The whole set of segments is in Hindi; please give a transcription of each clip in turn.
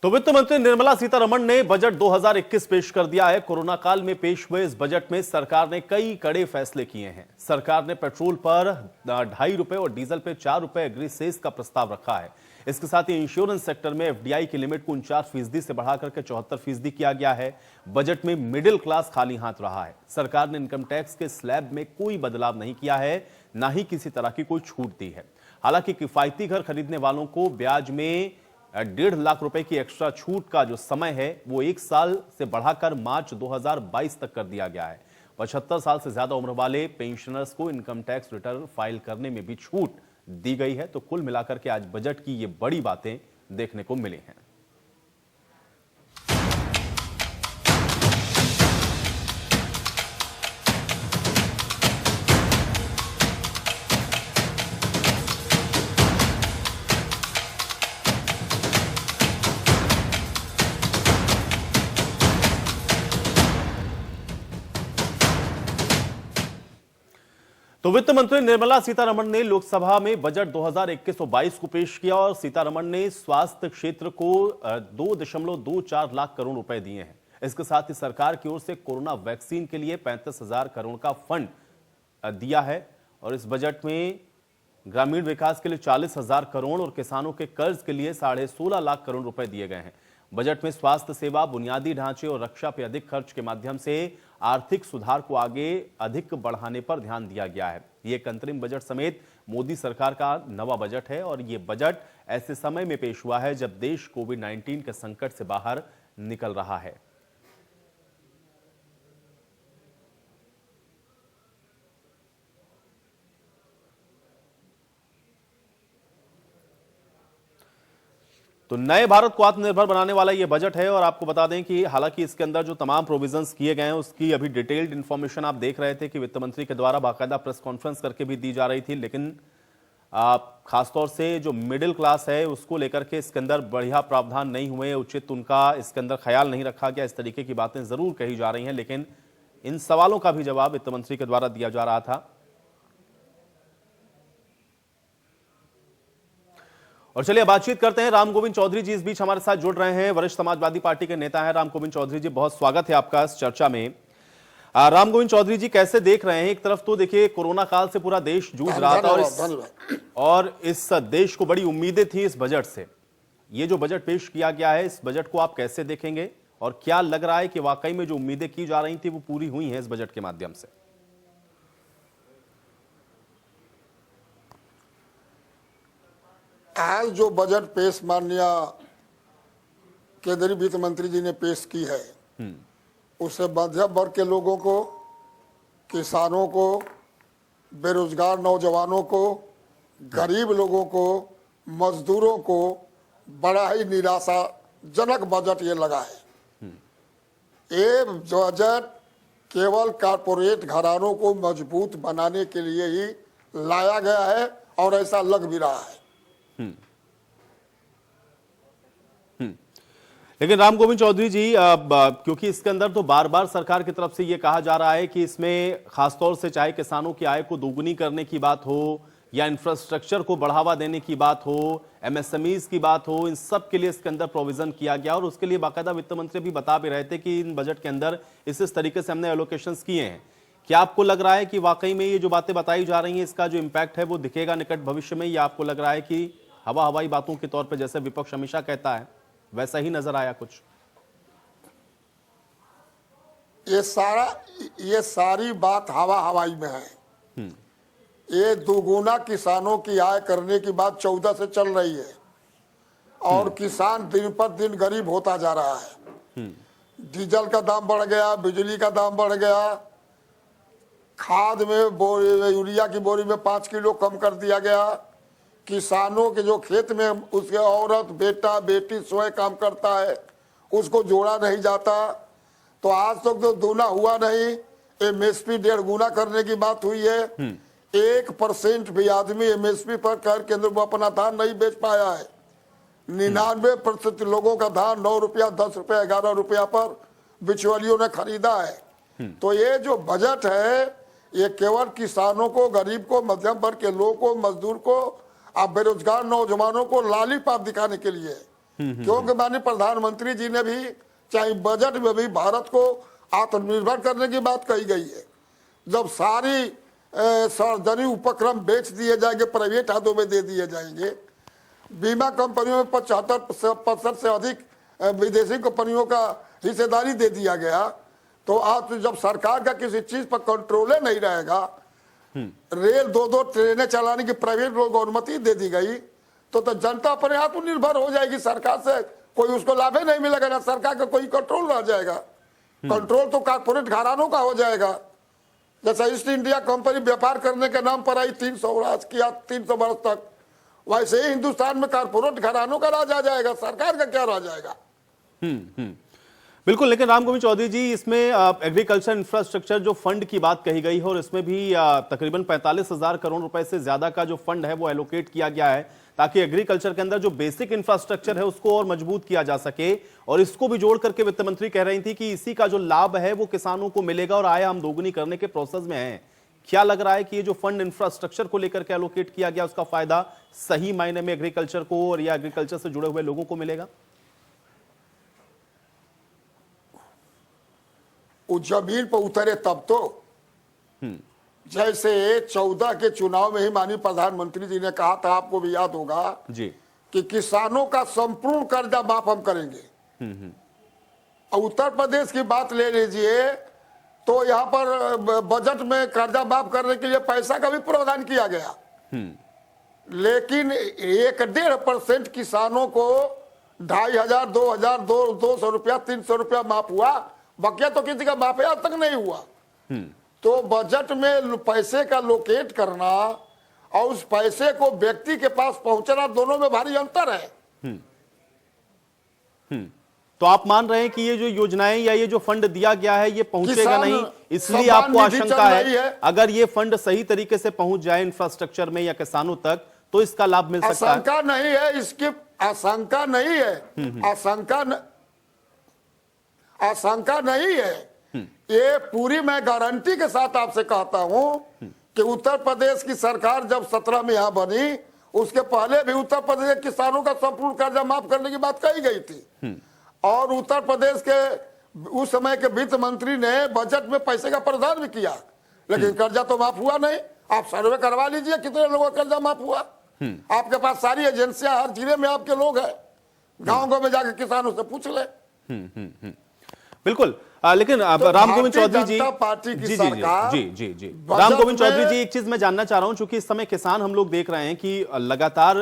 तो वित्त मंत्री निर्मला सीतारमण ने बजट 2021 पेश कर दिया है। कोरोना काल में पेश हुए इस बजट में सरकार ने कई कड़े फैसले किए हैं। सरकार ने पेट्रोल पर ₹2.5 और डीजल पे ₹4 एग्री सेस का प्रस्ताव रखा है। इसके साथ ही इंश्योरेंस सेक्टर में एफडीआई की लिमिट को 49% से बढ़ाकर के 74% किया गया है। बजट में मिडिल क्लास खाली हाथ रहा है। सरकार ने इनकम टैक्स के स्लैब में कोई बदलाव नहीं किया है, ना ही किसी तरह की कोई छूट दी है। हालांकि किफायती घर खरीदने वालों को ब्याज में 1.5 लाख रुपए की एक्स्ट्रा छूट का जो समय है वो 1 साल से बढ़ाकर मार्च 2022 तक कर दिया गया है। 75 साल से ज्यादा उम्र वाले पेंशनर्स को इनकम टैक्स रिटर्न फाइल करने में भी छूट दी गई है। तो कुल मिलाकर के आज बजट की ये बड़ी बातें देखने को मिली हैं। तो वित्त मंत्री निर्मला सीतारमण ने लोकसभा में बजट 2021-22 को पेश किया और सीतारमण ने स्वास्थ्य क्षेत्र को 2.24 लाख करोड़ रुपए दिए हैं। इसके साथ ही सरकार की ओर से कोरोना वैक्सीन के लिए 35,000 करोड़ का फंड दिया है और इस बजट में ग्रामीण विकास के लिए 40,000 करोड़ और किसानों के कर्ज के लिए 16.5 लाख करोड़ रुपए दिए गए हैं। बजट में स्वास्थ्य सेवा, बुनियादी ढांचे और रक्षा पर अधिक खर्च के माध्यम से आर्थिक सुधार को आगे अधिक बढ़ाने पर ध्यान दिया गया है। ये एक अंतरिम बजट समेत मोदी सरकार का नवा बजट है और ये बजट ऐसे समय में पेश हुआ है जब देश कोविड-19 के संकट से बाहर निकल रहा है। तो नए भारत को आत्मनिर्भर बनाने वाला यह बजट है और आपको बता दें कि हालांकि इसके अंदर जो तमाम प्रोविजंस किए गए हैं उसकी अभी डिटेल्ड इंफॉर्मेशन आप देख रहे थे कि वित्त मंत्री के द्वारा बाकायदा प्रेस कॉन्फ्रेंस करके भी दी जा रही थी, लेकिन खासतौर से जो मिडिल क्लास है उसको लेकर के इसके अंदर बढ़िया प्रावधान नहीं हुए, उचित उनका इसके अंदर ख्याल नहीं रखा गया। इस तरीके की बातें जरूर कही जा रही हैं, लेकिन इन सवालों का भी जवाब वित्त मंत्री के द्वारा दिया जा रहा था। और चलिए बातचीत करते हैं। राम गोविंद चौधरी जी इस बीच हमारे साथ जुड़ रहे हैं, वरिष्ठ समाजवादी पार्टी के नेता हैं। राम गोविंद चौधरी जी, बहुत स्वागत है आपका इस चर्चा में। राम गोविंद चौधरी जी, कैसे देख रहे हैं? एक तरफ तो देखिए कोरोना काल से पूरा देश जूझ रहा था और इस देश को बड़ी उम्मीदें थी इस बजट से। ये जो बजट पेश किया गया है, इस बजट को आप कैसे देखेंगे और क्या लग रहा है कि वाकई में जो उम्मीदें की जा रही थी वो पूरी हुई हैं इस बजट के माध्यम से? आज जो बजट पेश माननीय केंद्रीय वित्त मंत्री जी ने पेश की है उससे मध्यम वर्ग के लोगों को, किसानों को, बेरोजगार नौजवानों को, गरीब लोगों को, मजदूरों को बड़ा ही निराशाजनक बजट ये लगा है। ये बजट केवल कारपोरेट घरानों को मजबूत बनाने के लिए ही लाया गया है और ऐसा लग भी रहा है। लेकिन राम गोविंद चौधरी जी, क्योंकि इसके अंदर तो बार बार सरकार की तरफ से यह कहा जा रहा है कि इसमें खासतौर से चाहे किसानों की आय को दोगुनी करने की बात हो या इंफ्रास्ट्रक्चर को बढ़ावा देने की बात हो, एमएसएमईज की बात हो, इन सब के लिए इसके अंदर प्रोविजन किया गया और उसके लिए बाकायदा वित्त मंत्री भी बता भी रहे थे कि इन बजट के अंदर इस तरीके से हमने एलोकेशंस किए हैं। क्या आपको लग रहा है कि वाकई में ये जो बातें बताई जा रही हैं इसका जो इम्पैक्ट है वो दिखेगा निकट भविष्य में, या आपको लग रहा है कि हवाई बातों के तौर पर जैसे विपक्ष हमेशा कहता है वैसा ही नजर आया कुछ? ये सारी बात हवाई में है। ये दुगुना किसानों की आय करने की बात 14 से चल रही है और किसान दिन पर दिन गरीब होता जा रहा है। डीजल का दाम बढ़ गया, बिजली का दाम बढ़ गया, खाद में यूरिया की बोरी में 5 किलो कम कर दिया गया। किसानों के जो खेत में उसके औरत, बेटा, बेटी स्वयं काम करता है उसको जोड़ा नहीं जाता। तो आज तक तो दूना हुआ नहीं, एमएसपी 1.5 गुना करने की बात हुई है। 1% भी आदमी एमएसपी पर कर केंद्र में अपना धान नहीं बेच पाया है। 99% लोगों का धान 9 रुपया, 10 रुपया, 11 रुपया पर बिचौलियों ने खरीदा है। तो ये जो बजट है ये केवल किसानों को, गरीब को, मध्यम वर्ग के लोगों को, मजदूर को, आप बेरोजगार नौजवानों को लालीपाप दिखाने के लिए क्योंकि माननीय प्रधानमंत्री जी ने भी, चाहे बजट में भी भारत को आत्मनिर्भर करने की बात कही गई है। जब सारी सार्वजनिक उपक्रम बेच दिए जाएंगे, प्राइवेट हाथों में दे दिए जाएंगे, बीमा कंपनियों में 75% से अधिक विदेशी कंपनियों का हिस्सेदारी दे दिया गया, तो आज जब सरकार का किसी चीज पर कंट्रोल नहीं रहेगा, रेल 2-2 ट्रेनें चलाने की प्राइवेट लोग अनुमति दे दी गई, तो जनता अपने आत्मनिर्भर हो जाएगी। सरकार से कोई उसको लाभ ही नहीं मिलेगा, ना सरकार का कोई कंट्रोल रह जाएगा। कंट्रोल तो कारपोरेट घरानों का हो जाएगा। जैसा ईस्ट इंडिया कंपनी व्यापार करने के नाम पर आई 300 वर्ष तक, वैसे ही हिंदुस्तान में कारपोरेट घरानों का राज आ जाएगा, सरकार का क्या रह जाएगा। बिल्कुल। लेकिन राम गोविंद चौधरी जी, इसमें एग्रीकल्चर इंफ्रास्ट्रक्चर जो फंड की बात कही गई है, और इसमें भी तकरीबन 45,000 करोड़ रुपए से ज्यादा का जो फंड है वो एलोकेट किया गया है, ताकि एग्रीकल्चर के अंदर जो बेसिक इंफ्रास्ट्रक्चर है उसको और मजबूत किया जा सके। और इसको भी जोड़ करके वित्त मंत्री कह रही थी कि इसी का जो लाभ है वो किसानों को मिलेगा और आय हम दोगुनी करने के प्रोसेस में है। क्या लग रहा है कि ये जो फंड इंफ्रास्ट्रक्चर को लेकर के एलोकेट किया गया, उसका फायदा सही मायने में एग्रीकल्चर को और या एग्रीकल्चर से जुड़े हुए लोगों को मिलेगा? वो जमीन पर उतरे तब तो। जैसे 14 के चुनाव में ही माननीय प्रधानमंत्री जी ने कहा था, आपको भी याद होगा जी, कि किसानों का संपूर्ण कर्जा माफ हम करेंगे। और उत्तर प्रदेश की बात ले लीजिए, तो यहाँ पर बजट में कर्जा माफ करने के लिए पैसा का भी प्रावधान किया गया, लेकिन 1.5% किसानों को 2,500, 2,000, 200 रुपया, 300 रुपया माफ हुआ, बकिया तो किसी का माफ आज तक नहीं हुआ। तो बजट में पैसे का लोकेट करना और उस पैसे को व्यक्ति के पास पहुंचना, दोनों में भारी अंतर है। तो आप मान रहे हैं कि ये जो योजनाएं या ये जो फंड दिया गया है ये पहुंचेगा नहीं, इसलिए आपको आशंका है अगर ये फंड सही तरीके से पहुंच जाए इंफ्रास्ट्रक्चर में या किसानों तक, तो इसका लाभ मिल सकता है? आशंका नहीं है, इसकी आशंका नहीं है, आशंका नहीं है। ये पूरी मैं गारंटी के साथ आपसे कहता हूं कि उत्तर प्रदेश की सरकार जब 17 में यहां बनी, उसके पहले भी उत्तर प्रदेश के किसानों का संपूर्ण कर्जा माफ करने की बात कही गई थी। और उत्तर प्रदेश के उस समय के वित्त मंत्री ने बजट में पैसे का प्रावधान भी किया, लेकिन कर्जा तो माफ हुआ नहीं। आप सर्वे करवा लीजिए कितने लोगों का कर्जा माफ हुआ। आपके पास सारी एजेंसियां, हर जिले में आपके लोग हैं, गाँव में जाकर किसानों से पूछ ले। बिल्कुल। लेकिन राम गोविंद चौधरी जी, पार्टी की जी सरकार, जी जी जी राम गोविंद चौधरी जी, एक चीज मैं जानना चाह रहा हूं, चूंकि इस समय किसान हम लोग देख रहे हैं कि लगातार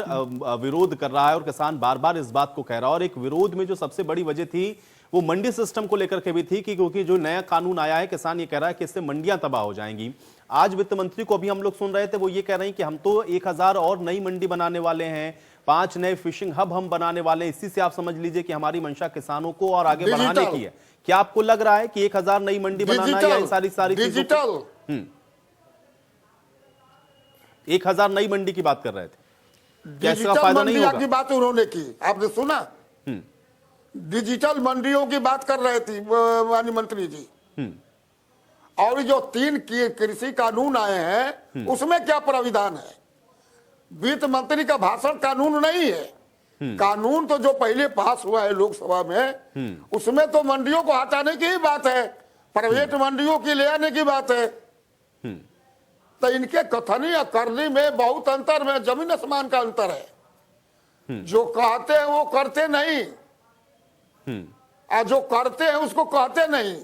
विरोध कर रहा है और किसान बार बार इस बात को कह रहा है, और एक विरोध में जो सबसे बड़ी वजह थी वो मंडी सिस्टम को लेकर के भी थी, कि क्योंकि जो नया कानून आया है, किसान ये कह रहा है कि इससे मंडियां तबाह हो जाएंगी। आज वित्त मंत्री को अभी हम लोग सुन रहे थे, वो ये कह रहे हैं कि हम तो 1000 और नई मंडी बनाने वाले हैं, 5 नए फिशिंग हब हम बनाने वाले हैं। इसी से आप समझ लीजिए कि हमारी मंशा किसानों को और आगे बढ़ाने की है। क्या आपको लग रहा है कि 1000 नई मंडी बनाना या सारी डिजिटल 1000 नई मंडी की बात कर रहे थे, क्या इसका डिजिटल फायदा नहीं मंडियों होगा? की बात उन्होंने की, आपने सुना? डिजिटल मंडियों की बात कर रहे थे माननीय मंत्री जी। और जो 3 कृषि कानून आए हैं उसमें क्या प्राविधान है? वित्त मंत्री का भाषण कानून नहीं है। कानून तो जो पहले पास हुआ है लोकसभा में, उसमें तो मंडियों को हटाने की ही बात है, प्राइवेट मंडियों की ले आने की बात है। तो इनके कथनी या करनी में बहुत अंतर में, जमीन आसमान का अंतर है। जो कहते हैं वो करते नहीं, और जो करते हैं उसको कहते नहीं।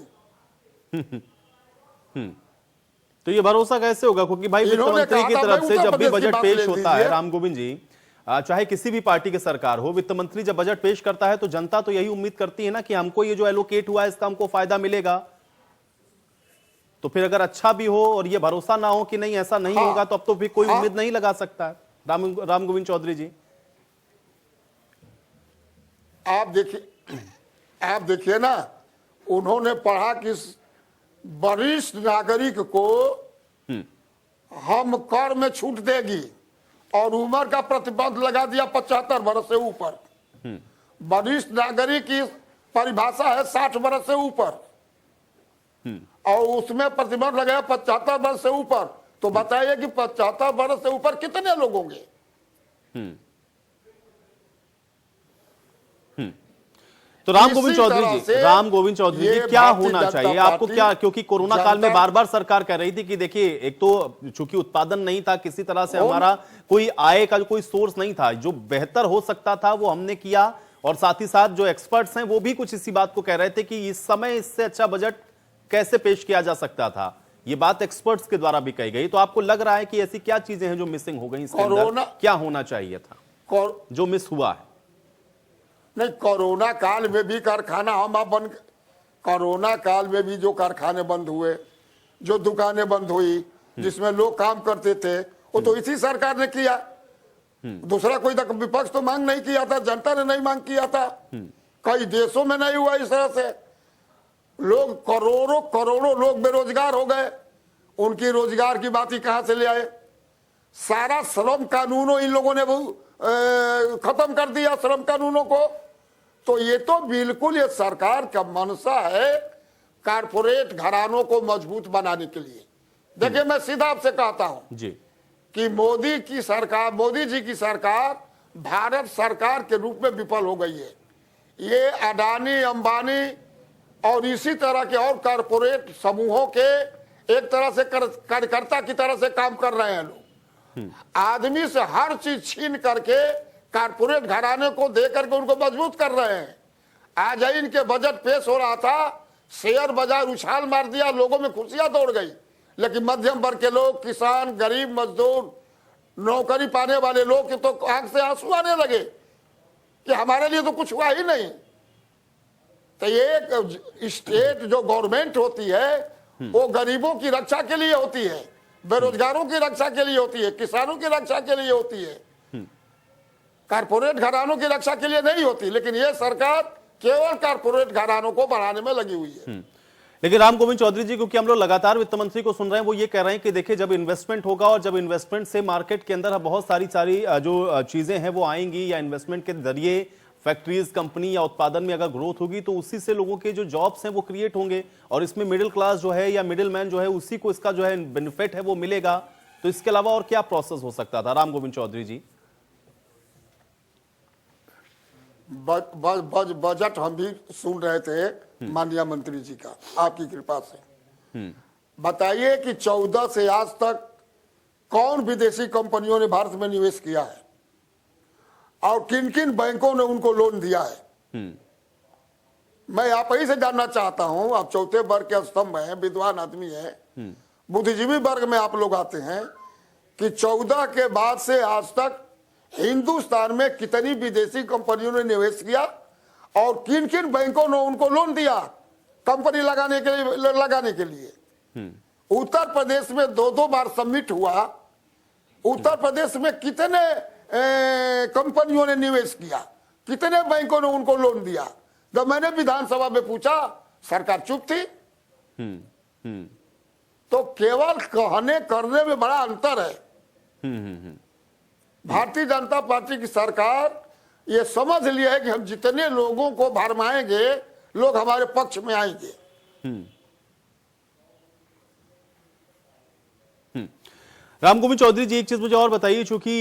तो ये भरोसा कैसे होगा? क्योंकि भाई वित्त मंत्री की तरफ से जब भी बजट पेश होता है, राम गोविंद जी, चाहे किसी भी पार्टी की सरकार हो, वित्त मंत्री जब बजट पेश करता है तो जनता तो यही उम्मीद करती है ना कि हमको ये जो एलोकेट हुआ है इसका हमको फायदा मिलेगा। तो फिर अगर अच्छा भी हो और ये भरोसा ना हो कि नहीं ऐसा नहीं होगा, तो अब तो फिर कोई उम्मीद नहीं लगा सकता है। राम गोविंद चौधरी जी, आप देखिए ना, उन्होंने पढ़ा कि वरिष्ठ नागरिक को हम कर में छूट देगी, और उम्र का प्रतिबंध लगा दिया 75 वर्ष से ऊपर। वरिष्ठ नागरिक की परिभाषा है 60 वर्ष से ऊपर, और उसमें प्रतिबंध लगाया 75 वर्ष से ऊपर। तो बताइए कि 75 वर्ष से ऊपर कितने लोग होंगे? तो राम गोविंद इसी चौधरी तरह जी, से राम गोविंद चौधरी जी, ये क्या भारतीय होना जनता चाहिए आपको? पार्टी, क्या, क्योंकि कोरोना काल में जनता- बार बार सरकार कह रही थी कि देखिए, एक तो चूंकि उत्पादन नहीं था, किसी तरह से हमारा कोई आय का कोई सोर्स नहीं था, जो बेहतर हो सकता था वो हमने किया, और साथ ही साथ जो एक्सपर्ट्स हैं वो भी कुछ इसी बात को कह रहे थे कि इस समय इससे अच्छा बजट कैसे पेश किया जा सकता था। ये बात एक्सपर्ट्स के द्वारा भी कही गई। तो आपको लग रहा है कि ऐसी क्या चीजें हैं जो मिसिंग हो गई इसके अंदर? क्या होना चाहिए था जो मिस हुआ है? नहीं, कोरोना काल में भी कारखाना हम आप बंद, कोरोना काल में भी जो कारखाने बंद हुए, जो दुकानें बंद हुई, जिसमें लोग काम करते थे, वो तो इसी सरकार ने किया। दूसरा कोई विपक्ष तो मांग नहीं किया था, जनता ने नहीं मांग किया था। कई देशों में नहीं हुआ इस तरह से। लोग करोड़ों करोड़ों लोग बेरोजगार हो गए, उनकी रोजगार की बात ही कहां से ले आए? सारा श्रम कानूनों इन लोगों ने खत्म कर दिया, श्रम कानूनों को। तो ये तो बिल्कुल ये सरकार का मंशा है कारपोरेट घरानों को मजबूत बनाने के लिए। देखिए, मैं सीधा आपसे कहता हूं जी कि मोदी जी की सरकार भारत सरकार के रूप में विफल हो गई है। ये अडानी, अंबानी और इसी तरह के और कारपोरेट समूहों के एक तरह से कार्यकर्ता की तरह से काम कर रहे हैं। लोग आदमी से हर चीज छीन करके कारपोरेट घराने को दे करके उनको मजबूत कर रहे हैं। आज ही इनके बजट पेश हो रहा था, शेयर बाजार उछाल मार दिया, लोगों में खुशियां दौड़ गई। लेकिन मध्यम वर्ग के लोग, किसान, गरीब मजदूर, नौकरी पाने वाले लोग के तो आंख से आंसू आने लगे कि हमारे लिए तो कुछ हुआ ही नहीं। तो ये स्टेट जो गवर्नमेंट होती है वो गरीबों की रक्षा के लिए होती है, बेरोजगारों की रक्षा के लिए होती है, किसानों की रक्षा के लिए होती है, कारपोरेट घरानों की रक्षा के लिए नहीं होती। लेकिन ये सरकार केवल कारपोरेट घरानों को बढ़ाने में लगी हुई है। लेकिन राम गोविंद चौधरी जी, क्योंकि हम लोग लगातार वित्त मंत्री को सुन रहे हैं, वो ये कह रहे हैं कि देखिए, जब इन्वेस्टमेंट होगा और जब इन्वेस्टमेंट से मार्केट के अंदर बहुत सारी जो चीजें हैं वो आएंगी, या इन्वेस्टमेंट के जरिए फैक्ट्रीज, कंपनी या उत्पादन में अगर ग्रोथ होगी तो उसी से लोगों के जो जॉब्स हैं वो क्रिएट होंगे, और इसमें मिडिल क्लास जो है या मिडिल मैन जो है उसी को इसका जो है बेनिफिट है वो मिलेगा। तो इसके अलावा और क्या प्रोसेस हो सकता था? राम गोविंद चौधरी जी, बजट हम भी सुन रहे थे माननीय मंत्री जी का, आपकी कृपा से। बताइए कि 14 से आज तक कौन विदेशी कंपनियों ने भारत में निवेश किया है और किन किन बैंकों ने उनको लोन दिया है? मैं आप ही से जानना चाहता हूं। आप चौथे वर्ग के स्तंभ हैं, विद्वान आदमी है, बुद्धिजीवी वर्ग में आप लोग आते हैं कि 14 के बाद से आज तक हिंदुस्तान में कितनी विदेशी कंपनियों ने निवेश किया और किन किन बैंकों ने उनको लोन दिया कंपनी लगाने के लिए। उत्तर प्रदेश में 2-2 बार सबमिट हुआ। उत्तर प्रदेश में कितने कंपनियों ने निवेश किया, कितने बैंकों ने उनको लोन दिया? जब मैंने विधानसभा में पूछा, सरकार चुप थी। तो केवल कहने करने में बड़ा अंतर है। भारतीय जनता पार्टी की सरकार ये समझ लिया है कि हम जितने लोगों को भरमाएंगे, लोग हमारे पक्ष में आएंगे। राम गोविंद चौधरी जी, एक चीज मुझे और बताइए, चूंकि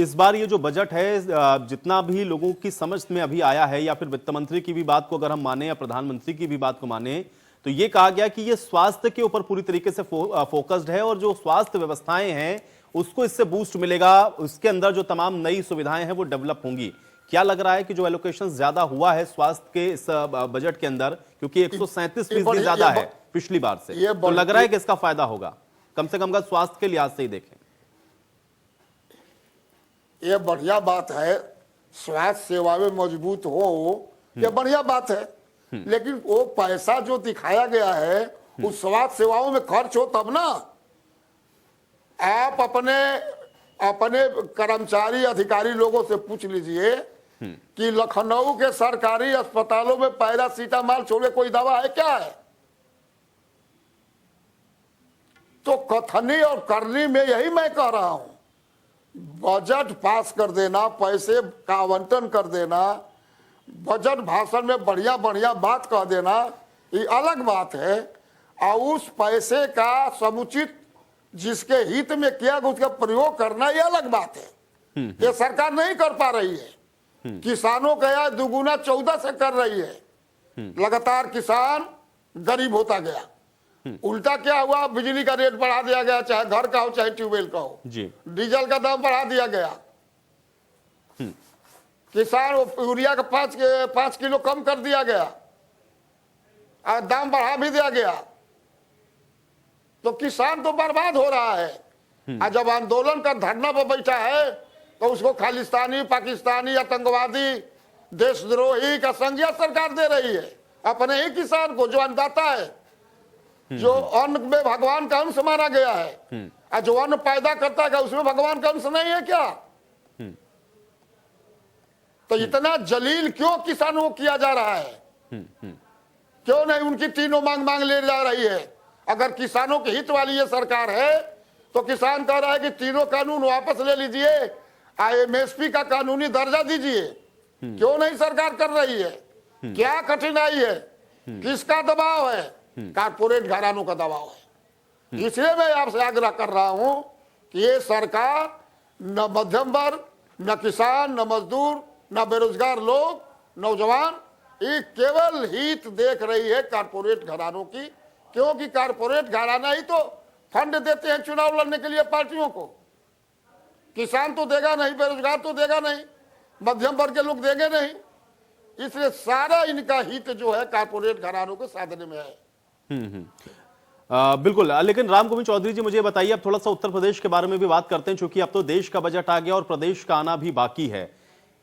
इस बार ये जो बजट है, जितना भी लोगों की समझ में अभी आया है, या फिर वित्त मंत्री की भी बात को अगर हम माने या प्रधानमंत्री की भी बात को माने, तो ये कहा गया कि ये स्वास्थ्य के ऊपर पूरी तरीके से फोकस्ड है, और जो स्वास्थ्य व्यवस्थाएं हैं उसको इससे बूस्ट मिलेगा, उसके अंदर जो तमाम नई सुविधाएं हैं वो डेवलप होंगी। क्या लग रहा है कि जो एलोकेशन ज्यादा हुआ है स्वास्थ्य के इस बजट के अंदर, क्योंकि 137% ज्यादा है पिछली बार से, तो लग रहा है कि इसका फायदा होगा, कम से कम का स्वास्थ्य के लिहाज से ही देखें? ये बढ़िया बात है, स्वास्थ्य सेवाएं मजबूत हो, ये बढ़िया बात है। लेकिन वो पैसा जो दिखाया गया है उस स्वास्थ्य सेवाओं में खर्च हो तब ना। आप अपने कर्मचारी अधिकारी लोगों से पूछ लीजिए कि लखनऊ के सरकारी अस्पतालों में पैरासीटामॉल छोड़े कोई दवा है क्या है? तो कथनी और करनी में यही मैं कह रहा हूं, बजट पास कर देना, पैसे का आवंटन कर देना, बजट भाषण में बढ़िया बढ़िया बात कह देना, ये अलग बात है। और उस पैसे का समुचित जिसके हित में किया उसका प्रयोग करना, ये अलग बात है। ये सरकार नहीं कर पा रही है। किसानों का आय दुगुना 14 से कर रही है। लगातार किसान गरीब होता गया। उल्टा क्या हुआ, बिजली का रेट बढ़ा दिया गया, चाहे घर का हो चाहे ट्यूबवेल का हो जी। डीजल का दाम बढ़ा दिया गया। किसान यूरिया का 5 किलो कम कर दिया गया और दाम बढ़ा भी दिया गया। तो किसान तो बर्बाद हो रहा है। और जब आंदोलन का धरना पर बैठा है तो उसको खालिस्तानी, पाकिस्तानी, आतंकवादी, देशद्रोही का संज्ञा सरकार दे रही है अपने ही किसान को, जो अन्नदाता है, जो अन्न में भगवान का अंश माना गया है। और जो अन्न पैदा करता है उसमें भगवान का अंश नहीं है क्या? तो इतना जलील क्यों किसानों को किया जा रहा है? क्यों नहीं उनकी तीनों मांग ले जा रही है? अगर किसानों के हित वाली ये सरकार है तो किसान कह रहा है कि तीनों कानून वापस ले लीजिए, एमएसपी का कानूनी दर्जा दीजिए। क्यों नहीं सरकार कर रही है? क्या कठिनाई है? किसका दबाव है? कारपोरेट घरानों का दबाव है। इसलिए मैं आपसे आग्रह कर रहा हूं कि ये सरकार न मध्यम वर्ग, न किसान, न मजदूर, न बेरोजगार लोग, नौजवान, ये केवल हित देख रही है कारपोरेट घरानों की। क्योंकि कारपोरेट घराना ही तो फंड देते हैं चुनाव लड़ने के लिए पार्टियों को। किसान तो देगा नहीं, बेरोजगार तो देगा नहीं, मध्यम वर्ग के लोग देंगे नहीं। इसलिए सारा इनका हित जो है कारपोरेट घरानों के साधने में है। बिल्कुल। लेकिन राम गोविंद चौधरी जी, मुझे बताइए, अब थोड़ा सा उत्तर प्रदेश के बारे में भी बात करते हैं, क्योंकि अब तो देश का बजट आ गया और प्रदेश का आना भी बाकी है।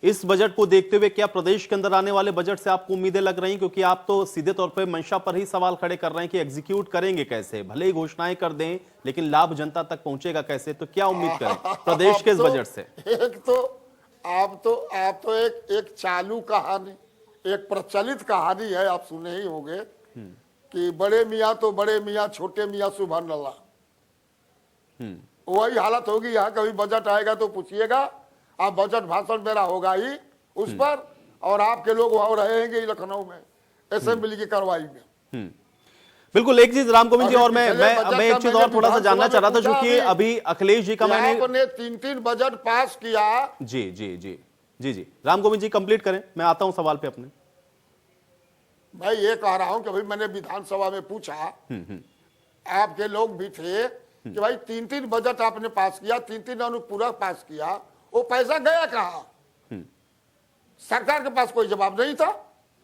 इस बजट को देखते हुए क्या प्रदेश के अंदर आने वाले बजट से आपको उम्मीदें लग रही हैं? क्योंकि आप तो सीधे तौर पर मंशा पर ही सवाल खड़े कर रहे हैं कि एग्जीक्यूट करेंगे कैसे? भले ही घोषणाएं कर दें, लेकिन लाभ जनता तक पहुंचेगा कैसे? तो क्या उम्मीद करें प्रदेश के इस बजट से? एक तो आप तो एक चालू कहानी, एक प्रचलित कहानी है, आप सुने ही होंगे कि बड़े मियाँ तो बड़े मियाँ, छोटे मियाँ सुबहान अल्लाह। वही हालत होगी यहाँ। कभी बजट आएगा तो पूछिएगा, आप बजट भाषण मेरा होगा ही उस पर, और आपके लोग वहां रहेंगे लखनऊ में असेंबली की कार्रवाई में। बिल्कुल। एक चीज राम गोविंद जी, और मैं एक चीज और थोड़ा सा जानना चाह रहा था, क्योंकि अभी अखिलेश जी का मैंने 3 बजट पास किया। जी जी जी जी जी राम गोविंद जी कंप्लीट करें, मैं आता हूं सवाल पे अपने। मैं ये कह रहा हूं कि भाई मैंने विधानसभा में पूछा, आपके लोग भी थे कि भाई 3 बजट आपने पास किया, 3 अनुपूरक पास किया, वो पैसा गया कहां? सरकार के पास कोई जवाब नहीं था।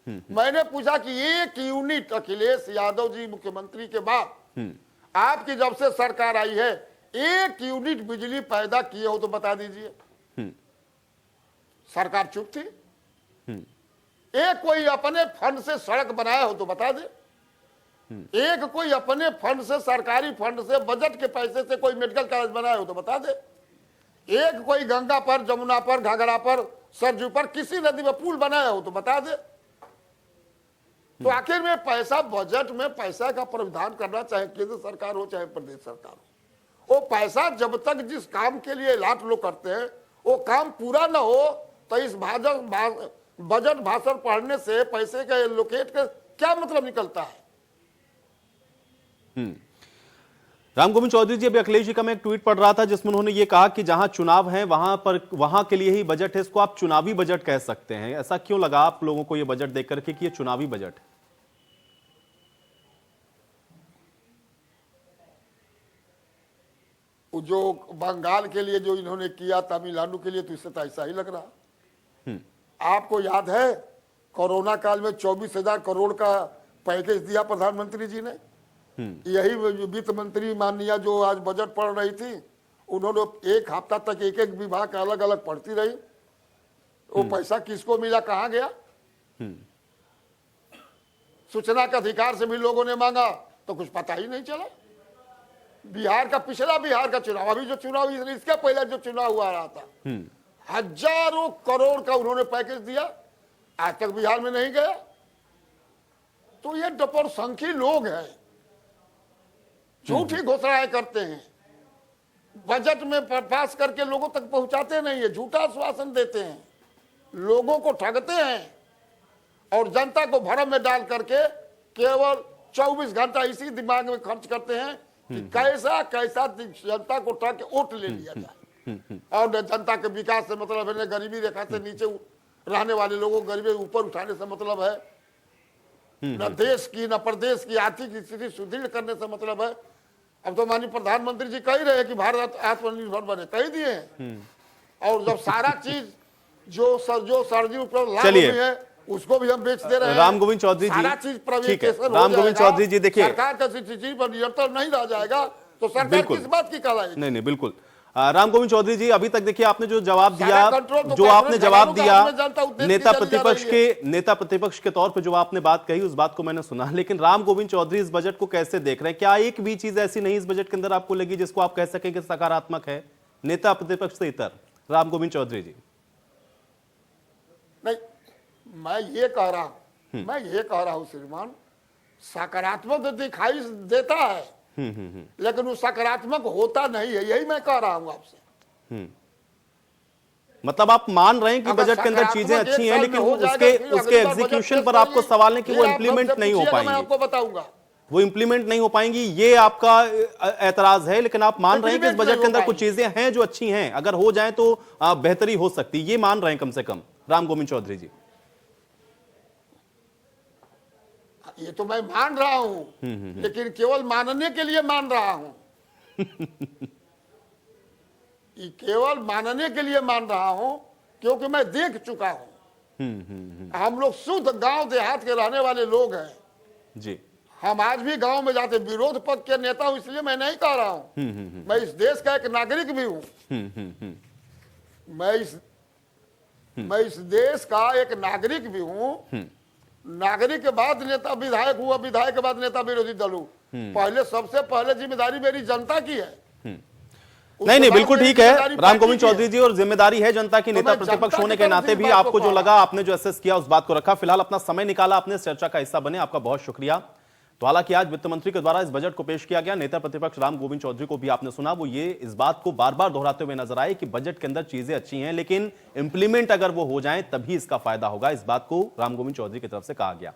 मैंने पूछा कि 1 यूनिट अखिलेश यादव जी मुख्यमंत्री के बाद आपकी जब से सरकार आई है 1 यूनिट बिजली पैदा किए हो तो बता दीजिए। सरकार चुप थी। एक कोई अपने फंड से सड़क बनाया हो तो बता दे। एक कोई अपने फंड से, सरकारी फंड से, बजट के पैसे से कोई मेडिकल कॉलेज बनाया हो तो बता दे। एक कोई गंगा पर, जमुना पर, घाघरा पर, सरजू पर, किसी नदी में पुल बनाया हो तो बता दे। तो आखिर में पैसा, बजट में पैसा का प्रावधान करना, चाहे केंद्र सरकार हो चाहे प्रदेश सरकार हो, वो पैसा जब तक जिस काम के लिए लाट लोग करते हैं वो काम पूरा ना हो तो इस बजट भाषण पढ़ने से पैसे के एलोकेट का क्या मतलब निकलता है? राम गोविंद चौधरी जी, अभी अखिलेश जी का मैं एक ट्वीट पढ़ रहा था जिसमें उन्होंने ये कहा कि जहां चुनाव है वहां के लिए ही बजट है, इसको आप चुनावी बजट कह सकते हैं। ऐसा क्यों लगा आप लोगों को ये बजट देख करके कि ये चुनावी बजट है? जो बंगाल के लिए जो इन्होंने किया, तमिलनाडु के लिए, तो इससे तो ऐसा ही लग रहा। आपको याद है कोरोना काल में 24,000 करोड़ का पैकेज दिया प्रधानमंत्री जी ने। यही वित्त मंत्री माननीय जो आज बजट पढ़ रही थी, उन्होंने 1 हफ्ता तक एक विभाग का अलग अलग पढ़ती रही। वो पैसा किसको मिला, कहां गया? सूचना के अधिकार से भी लोगों ने मांगा तो कुछ पता ही नहीं चला। बिहार का चुनाव, अभी जो चुनाव, इसके पहले जो चुनाव हुआ रहा था, हजारों करोड़ का उन्होंने पैकेज दिया, आज तक बिहार में नहीं गया। तो ये डपरसंखी लोग हैं, झूठी घोषणाएं करते हैं, बजट में पास करके लोगों तक पहुंचाते नहीं है, झूठा आश्वासन देते हैं, लोगों को ठगते हैं और जनता को भ्रम में डाल करके केवल 24 घंटा इसी दिमाग में खर्च करते हैं कि कैसा जनता को ठग के वोट ले लिया जाए। और जनता के विकास से मतलब है, गरीबी रेखा से नीचे रहने वाले लोगों को गरीबी ऊपर उठाने से मतलब है, न देश की न प्रदेश की आर्थिक स्थिति सुदृढ़ करने से मतलब है। अब तो माननीय प्रधानमंत्री जी कह ही रहे हैं कि भारत आत्मनिर्भर बने, कह दिए हैं। और जब सारा चीज जो सरजी उपलब्ध लाभ चलिए। हुई है उसको भी हम बेच दे रहे हैं। राम गोविंद चौधरी जी, सारा चीज ठीक है। प्राइवेटाइजेशन हो राम गोविंद जाएगा, चौधरी जी देखिए, सरकार का चीज पर निरंतर नहीं रह जाएगा तो सरकार बिल्कुल। किस बात की कहलाएगी। नहीं बिल्कुल। राम गोविंद चौधरी जी, अभी तक देखिए आपने जो जवाब दिया, सारा कंट्रोल तो जो आपने जवाब दिया नेता नेता प्रतिपक्ष के तौर पे जो आपने बात कही उस बात को मैंने सुना, लेकिन राम गोविंद चौधरी इस बजट को कैसे देख रहे हैं? क्या एक भी चीज ऐसी नहीं इस बजट के अंदर आपको लगी जिसको आप कह सकें कि सकारात्मक है, नेता प्रतिपक्ष से इतर राम गोविंद चौधरी जी? नहीं, मैं ये कह रहा हूं श्रीमान, सकारात्मक तो दिखाई देता है लेकिन वो सकारात्मक होता नहीं है, यही मैं कह रहा हूं आपसे। मतलब आप मान रहे हैं कि अगर बजट के अंदर चीजें सकारात्मक अच्छी एक हैं, साल लेकिन में हो जाएगा, उसके फिर उसके अगली बार बजट एग्जीक्यूशन पेश पर आपको करिए, सवाल है कि वो फिर आप इंप्लीमेंट हमसे नहीं हो पूछिएगा, मैं पाएंगे, आपको बताऊंगा। वो इंप्लीमेंट नहीं हो पाएंगी, ये आपका एतराज है। लेकिन आप मान रहे हैं कि इस बजट के अंदर कुछ चीजें हैं जो अच्छी हैं, अगर हो जाए तो बेहतरी हो सकती है, ये मान रहे हैं कम से कम राम गोविंद चौधरी जी? ये तो मैं मान रहा हूं, लेकिन केवल मानने के लिए मान रहा हूं। ये केवल मानने के लिए मान रहा हूं क्योंकि मैं देख चुका हूं। हम लोग शुद्ध गांव देहात के रहने वाले लोग हैं जी। हम आज भी गांव में जाते, विरोध पक्ष के नेता हूं इसलिए मैं नहीं कह रहा हूं। मैं इस देश का एक नागरिक भी हूं। मैं इस देश का एक नागरिक भी हूं। नागरिक के बाद नेता विधायक हुआ, विधायक के बाद नेता विरोधी दल हूं। पहले सबसे पहले जिम्मेदारी मेरी जनता की है। नहीं बिल्कुल ठीक है राम गोविंद चौधरी जी, और जिम्मेदारी है जनता की, नेता प्रतिपक्ष होने के नाते भी आपको जो लगा आपने जो असेस किया उस बात को रखा। फिलहाल अपना समय निकाला, आपने इस चर्चा का हिस्सा बने, आपका बहुत शुक्रिया। तो हालांकि आज वित्त मंत्री के द्वारा इस बजट को पेश किया गया, नेता प्रतिपक्ष राम गोविंद चौधरी को भी आपने सुना, वो ये इस बात को बार बार दोहराते हुए नजर आए कि बजट के अंदर चीजें अच्छी हैं, लेकिन इंप्लीमेंट अगर वो हो जाएं तभी इसका फायदा होगा। इस बात को राम गोविंद चौधरी की तरफ से कहा गया।